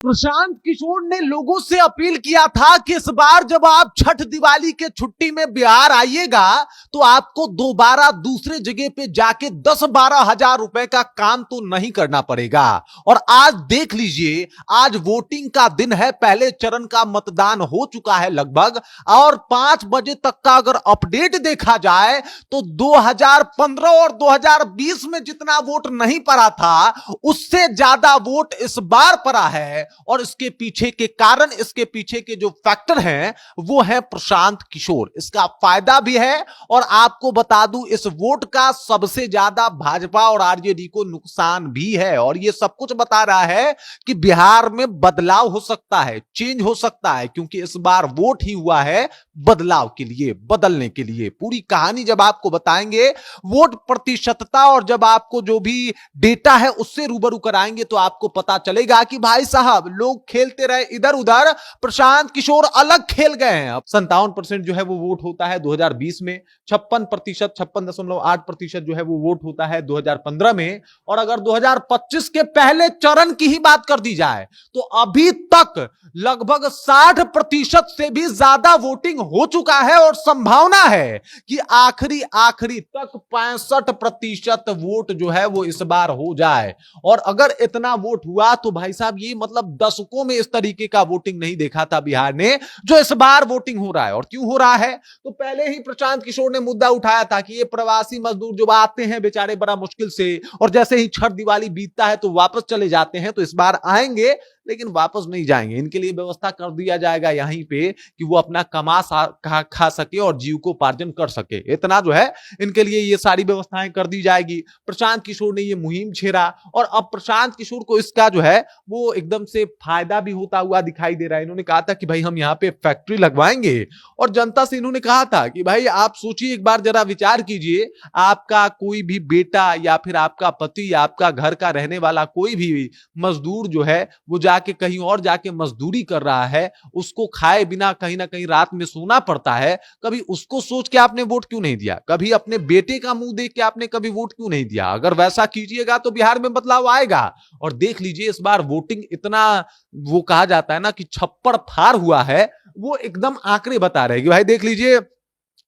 प्रशांत किशोर ने लोगों से अपील किया था कि इस बार जब आप छठ दिवाली के छुट्टी में बिहार आइएगा तो आपको दोबारा दूसरे जगह पे जाके 10-12 हजार रुपए का काम तो नहीं करना पड़ेगा। और आज देख लीजिए, आज वोटिंग का दिन है, पहले चरण का मतदान हो चुका है लगभग, और 5 बजे तक का अगर अपडेट देखा जाए तो 2015 और 2020 में जितना वोट नहीं पड़ा था उससे ज्यादा वोट इस बार पड़ा है। और इसके पीछे के कारण, इसके पीछे के जो फैक्टर हैं वो है प्रशांत किशोर। इसका फायदा भी है और आपको बता दूं इस वोट का सबसे ज्यादा भाजपा और आरजेडी को नुकसान भी है। और ये सब कुछ बता रहा है कि बिहार में बदलाव हो सकता है, चेंज हो सकता है, क्योंकि इस बार वोट ही हुआ है बदलाव के लिए, बदलने के लिए। पूरी कहानी जब आपको बताएंगे, वोट प्रतिशतता और जब आपको जो भी डेटा है उससे रूबरू कराएंगे तो आपको पता चलेगा कि भाई साहब लोग खेलते रहे इधर उधर, प्रशांत किशोर अलग खेल गए हैं। अब 57% जो है वो वोट होता है 2020 में, 56%, 56.8% जो है वो वोट होता है 2015 में। और अगर 2025 के पहले चरण की ही बात कर दी जाए तो अभी तक लगभग 60% से भी ज्यादा वोटिंग हो चुका है और संभावना है कि आखिरी तक 65% वोट जो है वो इस बार हो जाए। और अगर इतना वोट हुआ तो भाई साहब ये मतलब दशकों में इस तरीके का वोटिंग नहीं देखा था बिहार ने जो इस बार वोटिंग हो रहा है। और क्यों हो रहा है तो पहले ही प्रशांत किशोर ने मुद्दा उठाया था कि ये प्रवासी मजदूर जो आते हैं बेचारे बड़ा मुश्किल से, और जैसे ही छठ दिवाली बीतता है तो वापस चले जाते हैं, तो इस बार आएंगे लेकिन वापस नहीं जाएंगे। इनके लिए व्यवस्था कर दिया जाएगा यहीं पे कि वो अपना खा सके और जीविकोपार्जन कर सके। इतना जो है इनके लिए ये सारी व्यवस्थाएं कर दी जाएगी। प्रशांत किशोर ने ये मुहिम छेड़ा और अब प्रशांत किशोर को इसका जो है वो एकदम से फायदा भी होता हुआ दिखाई दे रहा है। इन्होंने कहा था कि भाई हम यहाँ पे फैक्ट्री लगवाएंगे और जनता से इन्होंने कहा था कि भाई आप सोचिए, एक बार जरा विचार कीजिए, आपका कोई भी बेटा या फिर आपका पति या आपका घर का रहने वाला कोई भी मजदूर जो है वो जाके कहीं और जाके मजदूरी कर रहा है, उसको खाए बिना कहीं ना कहीं रात में सोना पड़ता है। कभी उसको सोच के आपने वोट क्यों नहीं दिया? कभी अपने बेटे का मुंह देख के आपने कभी वोट क्यों नहीं दिया? अगर वैसा कीजिएगा तो बिहार में बदलाव आएगा। और देख लीजिए इस बार वोटिंग इतना, वो कहा जाता है ना कि छप्पड़ फाड़ हुआ है, वो एकदम आंकड़े बता रहे हैं कि भाई देख लीजिए,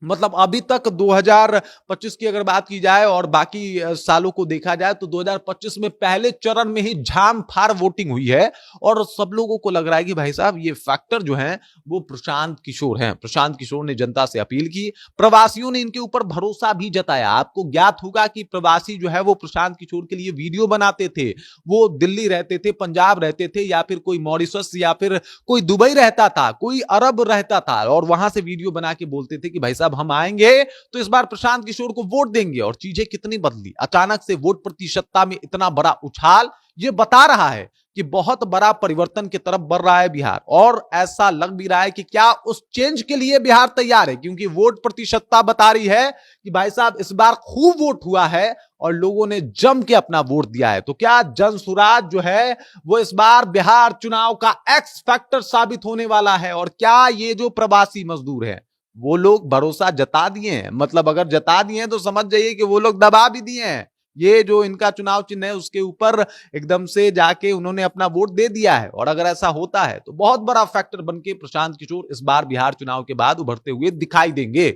मतलब अभी तक 2025 की अगर बात की जाए और बाकी सालों को देखा जाए तो 2025 में पहले चरण में ही झाम फाड़ वोटिंग हुई है। और सब लोगों को लग रहा है कि भाई साहब ये फैक्टर जो है वो प्रशांत किशोर हैं। प्रशांत किशोर ने जनता से अपील की, प्रवासियों ने इनके ऊपर भरोसा भी जताया। आपको ज्ञात होगा कि प्रवासी जो है वो प्रशांत किशोर के लिए वीडियो बनाते थे। वो दिल्ली रहते थे, पंजाब रहते थे, या फिर कोई मॉरिशस या फिर कोई दुबई रहता था, कोई अरब रहता था, और वहां से वीडियो बना के बोलते थे कि भाई साहब हम आएंगे तो इस बार प्रशांत किशोर को वोट देंगे। और चीजें कितनी बदली, अचानक से वोट प्रतिशतता में इतना बड़ा उछाल, ये बता रहा है कि बहुत बड़ा परिवर्तन की तरफ बढ़ रहा है बिहार। और ऐसा लग भी रहा है कि क्या उस चेंज के लिए बिहार तैयार है, क्योंकि वोट प्रतिशतता बता रही है कि भाई साहब इस बार खूब वोट हुआ है और लोगों ने जम के अपना वोट दिया है। तो क्या जनसुराज जो है वो इस बार बिहार चुनाव का एक्स फैक्टर साबित होने वाला है? और क्या ये जो प्रवासी मजदूर है वो लोग भरोसा जता दिए हैं? मतलब अगर जता दिए हैं तो समझ जाइए कि वो लोग दबा भी दिए हैं। ये जो इनका चुनाव चिन्ह है उसके ऊपर एकदम से जाके उन्होंने अपना वोट दे दिया है। और अगर ऐसा होता है तो बहुत बड़ा फैक्टर बनके प्रशांत किशोर इस बार बिहार चुनाव के बाद उभरते हुए दिखाई देंगे।